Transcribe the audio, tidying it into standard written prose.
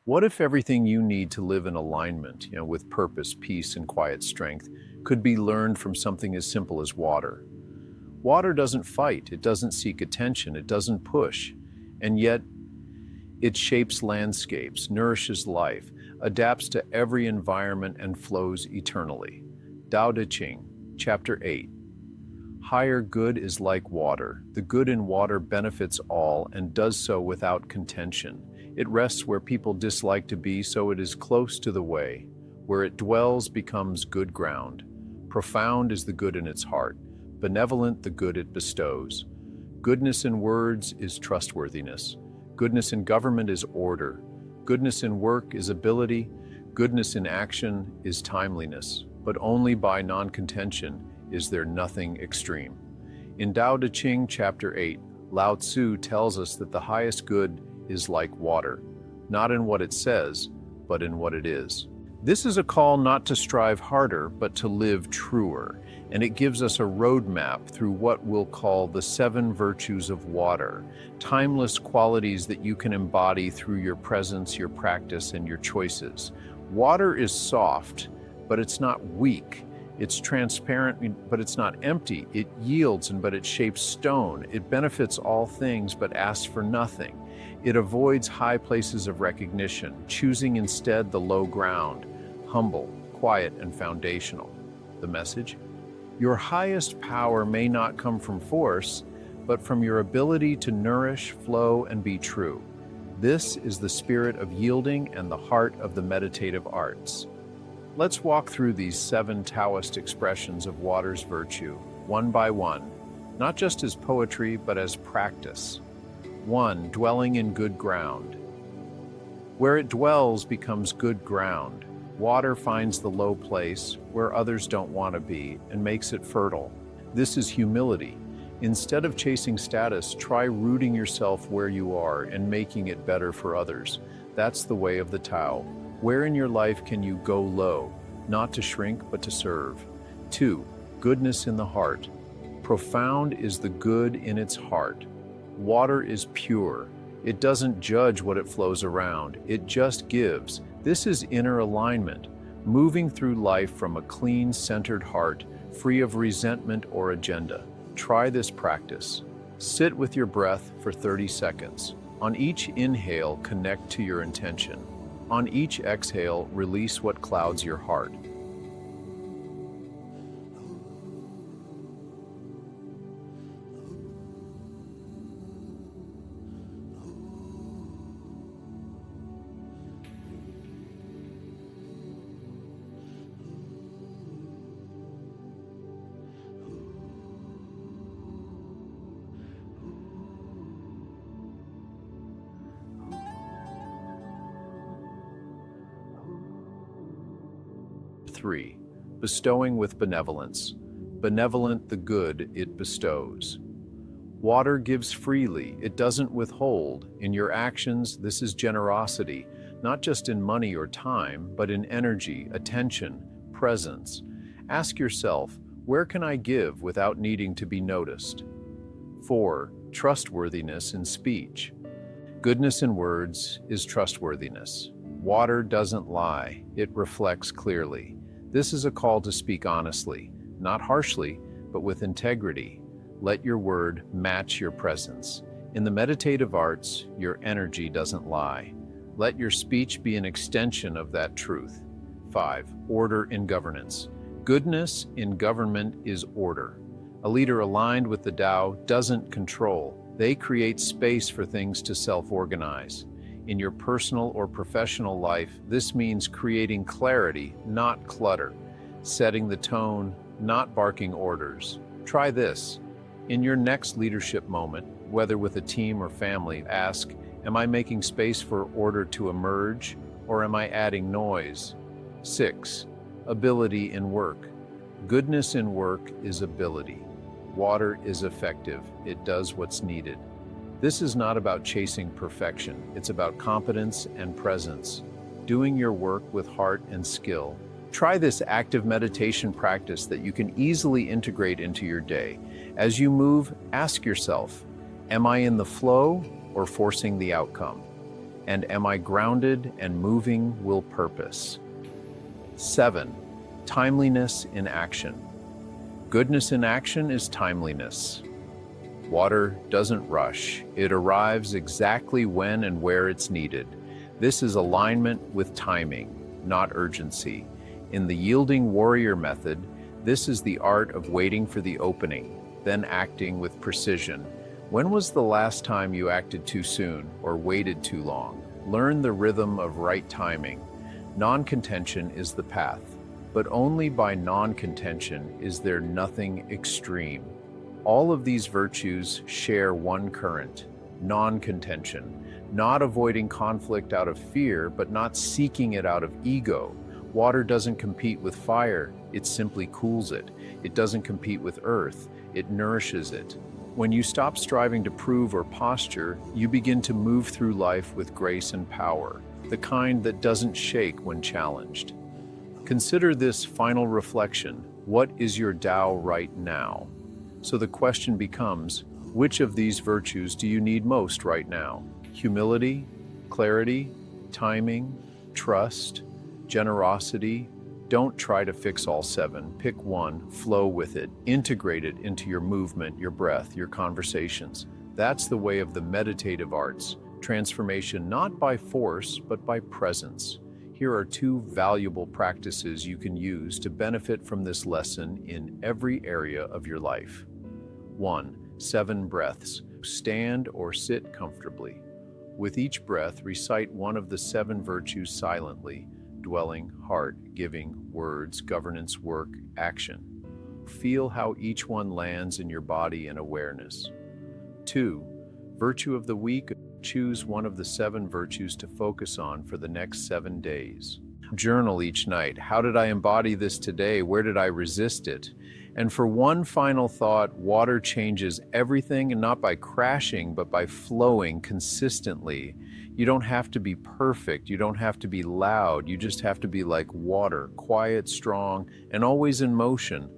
What if everything you need to live in alignment, with purpose, peace, and quiet strength, could be learned from something as simple as water? Water doesn't fight, it doesn't seek attention, it doesn't push, and yet it shapes landscapes, nourishes life, adapts to every environment, and flows eternally. Tao Te Ching, Chapter 8. Higher good is like water. The good in water benefits all and does so without contention. It rests where people dislike to be, so it is close to the way. Where it dwells becomes good ground. Profound is the good in its heart. Benevolent the good it bestows. Goodness in words is trustworthiness. Goodness in government is order. Goodness in work is ability. Goodness in action is timeliness. But only by non-contention is there nothing extreme. In Tao Te Ching, Chapter 8, Lao Tzu tells us that the highest good is like water, not in what it says, but in what it is. This is a call not to strive harder, but to live truer, and it gives us a roadmap through what we'll call the 7 virtues of water, timeless qualities that you can embody through your presence, your practice, and your choices. Water is soft, but it's not weak. It's transparent, but it's not empty. It yields, but it shapes stone. It benefits all things, but asks for nothing. It avoids high places of recognition, choosing instead the low ground, humble, quiet, and foundational. The message? Your highest power may not come from force, but from your ability to nourish, flow, and be true. This is the spirit of yielding and the heart of the meditative arts. Let's walk through these 7 Taoist expressions of water's virtue, one by one, not just as poetry, but as practice. 1. Dwelling in good ground. Where it dwells becomes good ground. Water finds the low place where others don't want to be and makes it fertile. This is humility. Instead of chasing status, try rooting yourself where you are and making it better for others. That's the way of the Tao. Where in your life can you go low, not to shrink, but to serve? 2. Goodness in the heart. Profound is the good in its heart. Water is pure. It doesn't judge what it flows around. It just gives. This is inner alignment, moving through life from a clean, centered heart, free of resentment or agenda. Try this practice. Sit with your breath for 30 seconds. On each inhale, connect to your intention. On each exhale, release what clouds your heart. Three, bestowing with benevolence. Benevolent the good it bestows. Water gives freely, it doesn't withhold. In your actions, this is generosity, not just in money or time, but in energy, attention, presence. Ask yourself, where can I give without needing to be noticed? 4. Trustworthiness in speech. Goodness in words is trustworthiness. Water doesn't lie, it reflects clearly. This is a call to speak honestly, not harshly, but with integrity. Let your word match your presence. In the meditative arts, your energy doesn't lie. Let your speech be an extension of that truth. 5. Order in governance. Goodness in government is order. A leader aligned with the Tao doesn't control. They create space for things to self-organize. In your personal or professional life, this means creating clarity, not clutter, setting the tone, not barking orders. Try this. In your next leadership moment, whether with a team or family, ask, am I making space for order to emerge, or am I adding noise? 6. Ability in work. Goodness in work is ability. Water is effective. It does what's needed. This is not about chasing perfection. It's about competence and presence, doing your work with heart and skill. Try this active meditation practice that you can easily integrate into your day. As you move, ask yourself, am I in the flow or forcing the outcome? And am I grounded and moving with purpose? 7. Timeliness in action. Goodness in action is timeliness. Water doesn't rush. It arrives exactly when and where it's needed. This is alignment with timing, not urgency. In the yielding warrior method, this is the art of waiting for the opening, then acting with precision. When was the last time you acted too soon or waited too long? Learn the rhythm of right timing. Non-contention is the path, but only by non-contention is there nothing extreme. All of these virtues share one current: non-contention, not avoiding conflict out of fear, but not seeking it out of ego. Water doesn't compete with fire, it simply cools it. It doesn't compete with earth, it nourishes it. When you stop striving to prove or posture, you begin to move through life with grace and power, the kind that doesn't shake when challenged. Consider this final reflection: what is your Tao right now? So the question becomes, which of these virtues do you need most right now? Humility, clarity, timing, trust, generosity. Don't try to fix all 7. Pick one, flow with it, integrate it into your movement, your breath, your conversations. That's the way of the meditative arts. Transformation not by force, but by presence. Here are 2 valuable practices you can use to benefit from this lesson in every area of your life. 1. 7 breaths. Stand or sit comfortably. With each breath, recite one of the 7 virtues silently: dwelling, heart, giving, words, governance, work, action. Feel how each one lands in your body and awareness. 2. Virtue of the week. Choose one of the 7 virtues to focus on for the next 7 days. Journal each night. How did I embody this today? Where did I resist it? And for one final thought, water changes everything, and not by crashing, but by flowing consistently. You don't have to be perfect. You don't have to be loud. You just have to be like water, quiet, strong, and always in motion.